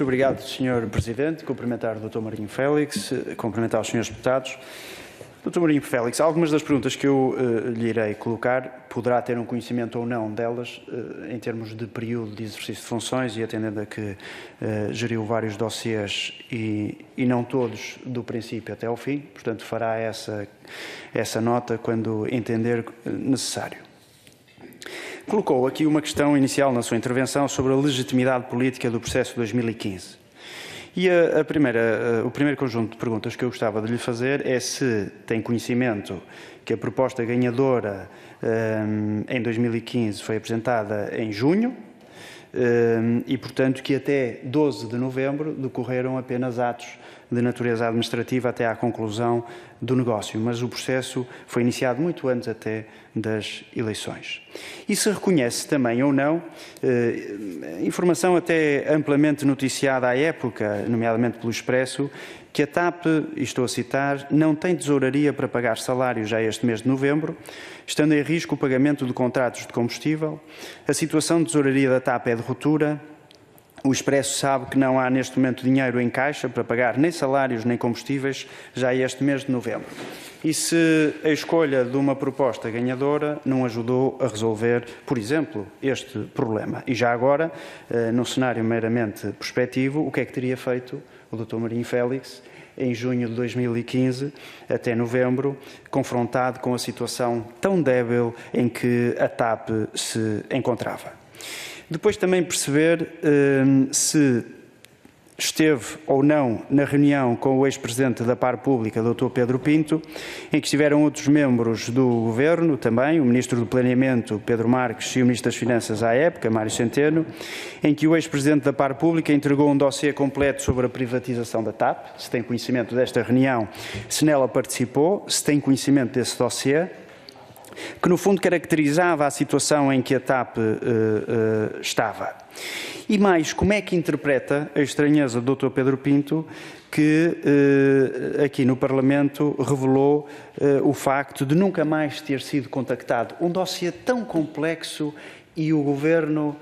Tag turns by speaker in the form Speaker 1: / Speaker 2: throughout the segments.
Speaker 1: Muito obrigado, Sr. Presidente. Cumprimentar o Dr. Marinho Félix, cumprimentar os Srs. Deputados. Dr. Marinho Félix, algumas das perguntas que eu lhe irei colocar, poderá ter um conhecimento ou não delas, em termos de período de exercício de funções e atendendo a que geriu vários dossiês e não todos do princípio até ao fim, portanto fará essa nota quando entender necessário. Colocou aqui uma questão inicial na sua intervenção sobre a legitimidade política do processo de 2015. E o primeiro conjunto de perguntas que eu gostava de lhe fazer é se tem conhecimento que a proposta ganhadora em 2015 foi apresentada em junho e, portanto, que até 12 de novembro decorreram apenas atos de natureza administrativa até à conclusão do negócio, mas o processo foi iniciado muito antes até das eleições. E se reconhece também ou não, informação até amplamente noticiada à época, nomeadamente pelo Expresso, que a TAP, e estou a citar, não tem tesouraria para pagar salários já este mês de novembro, estando em risco o pagamento de contratos de combustível, a situação de tesouraria da TAP é de ruptura. O Expresso sabe que não há neste momento dinheiro em caixa para pagar nem salários nem combustíveis já este mês de novembro. E se a escolha de uma proposta ganhadora não ajudou a resolver, por exemplo, este problema? E já agora, num cenário meramente prospectivo, o que é que teria feito o Dr. Marinho Félix em junho de 2015 até novembro, confrontado com a situação tão débil em que a TAP se encontrava? Depois também perceber se esteve ou não na reunião com o ex-presidente da Par Pública, Dr. Pedro Pinto, em que estiveram outros membros do Governo também, o Ministro do Planeamento, Pedro Marques, e o Ministro das Finanças à época, Mário Centeno, em que o ex-presidente da Par Pública entregou um dossiê completo sobre a privatização da TAP, se tem conhecimento desta reunião, se nela participou, se tem conhecimento desse dossiê, que no fundo caracterizava a situação em que a TAP estava. E mais, como é que interpreta a estranheza do Dr. Pedro Pinto, que aqui no Parlamento revelou o facto de nunca mais ter sido contactado? Um dossiê tão complexo e o Governo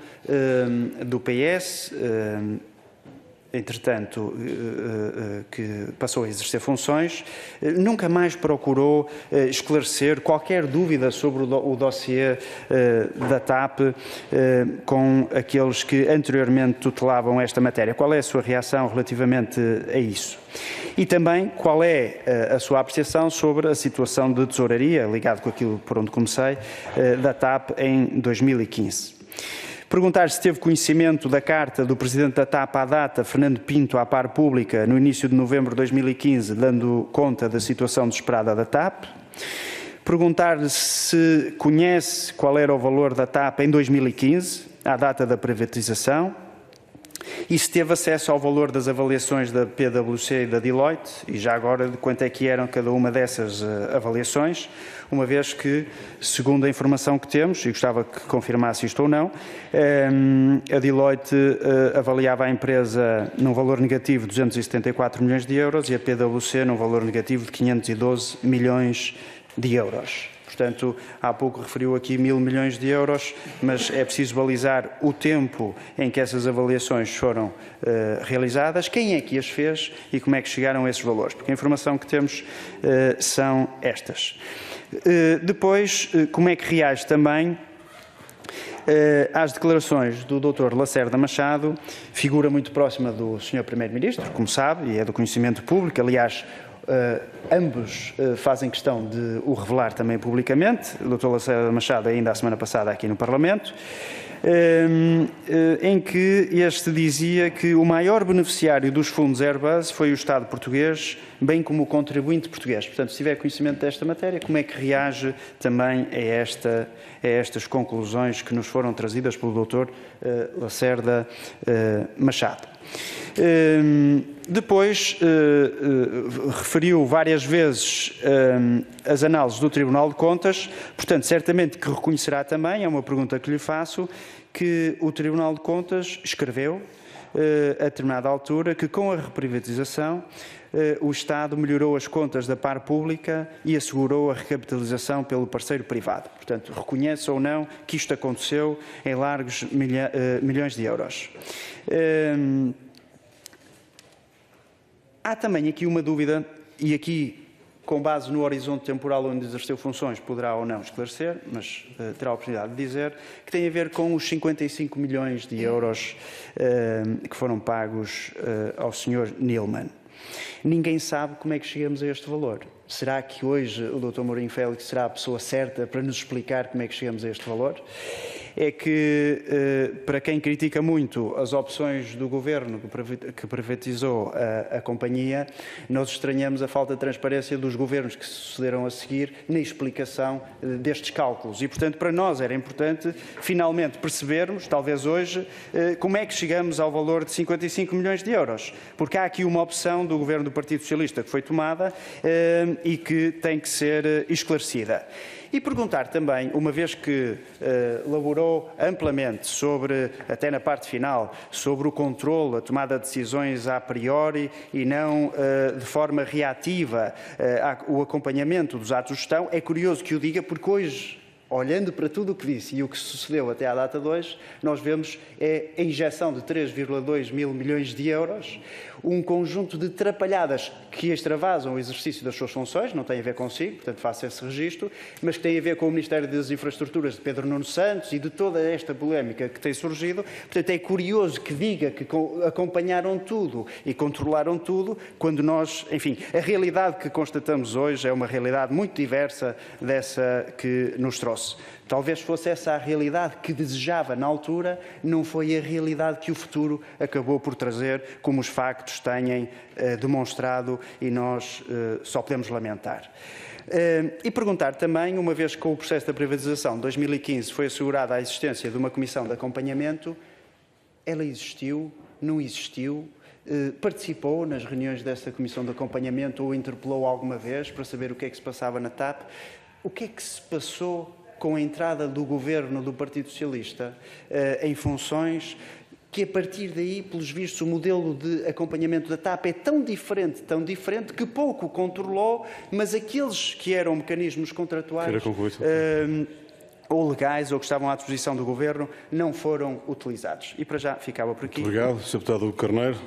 Speaker 1: do PS, entretanto, que passou a exercer funções, nunca mais procurou esclarecer qualquer dúvida sobre o dossiê da TAP com aqueles que anteriormente tutelavam esta matéria. Qual é a sua reação relativamente a isso? E também qual é a sua apreciação sobre a situação de tesouraria, ligado com aquilo por onde comecei, da TAP em 2015? Perguntar se teve conhecimento da carta do Presidente da TAP à data, Fernando Pinto, à Par Pública, no início de novembro de 2015, dando conta da situação desesperada da TAP. Perguntar se conhece qual era o valor da TAP em 2015, à data da privatização. E se teve acesso ao valor das avaliações da PwC e da Deloitte, e já agora de quanto é que eram cada uma dessas avaliações, uma vez que, segundo a informação que temos, e gostava que confirmasse isto ou não, a Deloitte avaliava a empresa num valor negativo de 274 milhões de euros e a PwC num valor negativo de 512 milhões de euros. Portanto, há pouco referiu aqui 1.000 milhões de euros, mas é preciso balizar o tempo em que essas avaliações foram realizadas, quem é que as fez e como é que chegaram a esses valores, porque a informação que temos são estas. Depois, como é que reage também às declarações do Dr. Lacerda Machado, figura muito próxima do Sr. Primeiro-Ministro, como sabe, e é do conhecimento público, aliás, ambos fazem questão de o revelar também publicamente, o Dr. Lacerda Machado ainda a semana passada aqui no Parlamento, em que este dizia que o maior beneficiário dos fundos Airbus foi o Estado português, bem como o contribuinte português. Portanto, se tiver conhecimento desta matéria, como é que reage também a estas conclusões que nos foram trazidas pelo Dr. Lacerda Machado? Depois, referiu várias vezes as análises do Tribunal de Contas, portanto, certamente que reconhecerá também, é uma pergunta que lhe faço, que o Tribunal de Contas escreveu, a determinada altura, que com a reprivatização o Estado melhorou as contas da Par Pública e assegurou a recapitalização pelo parceiro privado. Portanto, reconhece ou não que isto aconteceu em largos milhões de euros. Há também aqui uma dúvida, e aqui, com base no horizonte temporal onde exerceu funções, poderá ou não esclarecer, mas terá a oportunidade de dizer, que tem a ver com os 55 milhões de euros que foram pagos ao Sr. Neeleman. Ninguém sabe como é que chegamos a este valor. Será que hoje o Dr. Mourinho Félix será a pessoa certa para nos explicar como é que chegamos a este valor? É que, para quem critica muito as opções do Governo que privatizou a companhia, nós estranhamos a falta de transparência dos governos que se sucederam a seguir na explicação destes cálculos. E, portanto, para nós era importante finalmente percebermos, talvez hoje, como é que chegamos ao valor de 55 milhões de euros. Porque há aqui uma opção do Governo do Partido Socialista que foi tomada e que tem que ser esclarecida. E perguntar também, uma vez que elaborou amplamente sobre, até na parte final, sobre o controle, a tomada de decisões a priori e não de forma reativa, o acompanhamento dos atos de gestão, é curioso que o diga porque hoje, olhando para tudo o que disse e o que sucedeu até à data de hoje, nós vemos a injeção de 3,2 mil milhões de euros, um conjunto de trapalhadas que extravasam o exercício das suas funções, não tem a ver consigo, portanto faço esse registro, mas que tem a ver com o Ministério das Infraestruturas de Pedro Nuno Santos e de toda esta polémica que tem surgido. Portanto, é curioso que diga que acompanharam tudo e controlaram tudo, quando nós, enfim, a realidade que constatamos hoje é uma realidade muito diversa dessa que nos trouxe. Talvez fosse essa a realidade que desejava na altura, não foi a realidade que o futuro acabou por trazer, como os factos têm demonstrado, e nós só podemos lamentar. E perguntar também, uma vez que com o processo da privatização de 2015 foi assegurada a existência de uma comissão de acompanhamento, ela existiu, não existiu? Participou nas reuniões dessa comissão de acompanhamento ou interpelou alguma vez para saber o que é que se passava na TAP? O que é que se passou com a entrada do Governo do Partido Socialista em funções, que a partir daí, pelos vistos, o modelo de acompanhamento da TAP é tão diferente, que pouco controlou, mas aqueles que eram mecanismos contratuais ou legais ou que estavam à disposição do Governo não foram utilizados. E para já ficava por aqui.
Speaker 2: Obrigado, Sr. Deputado Carneiro.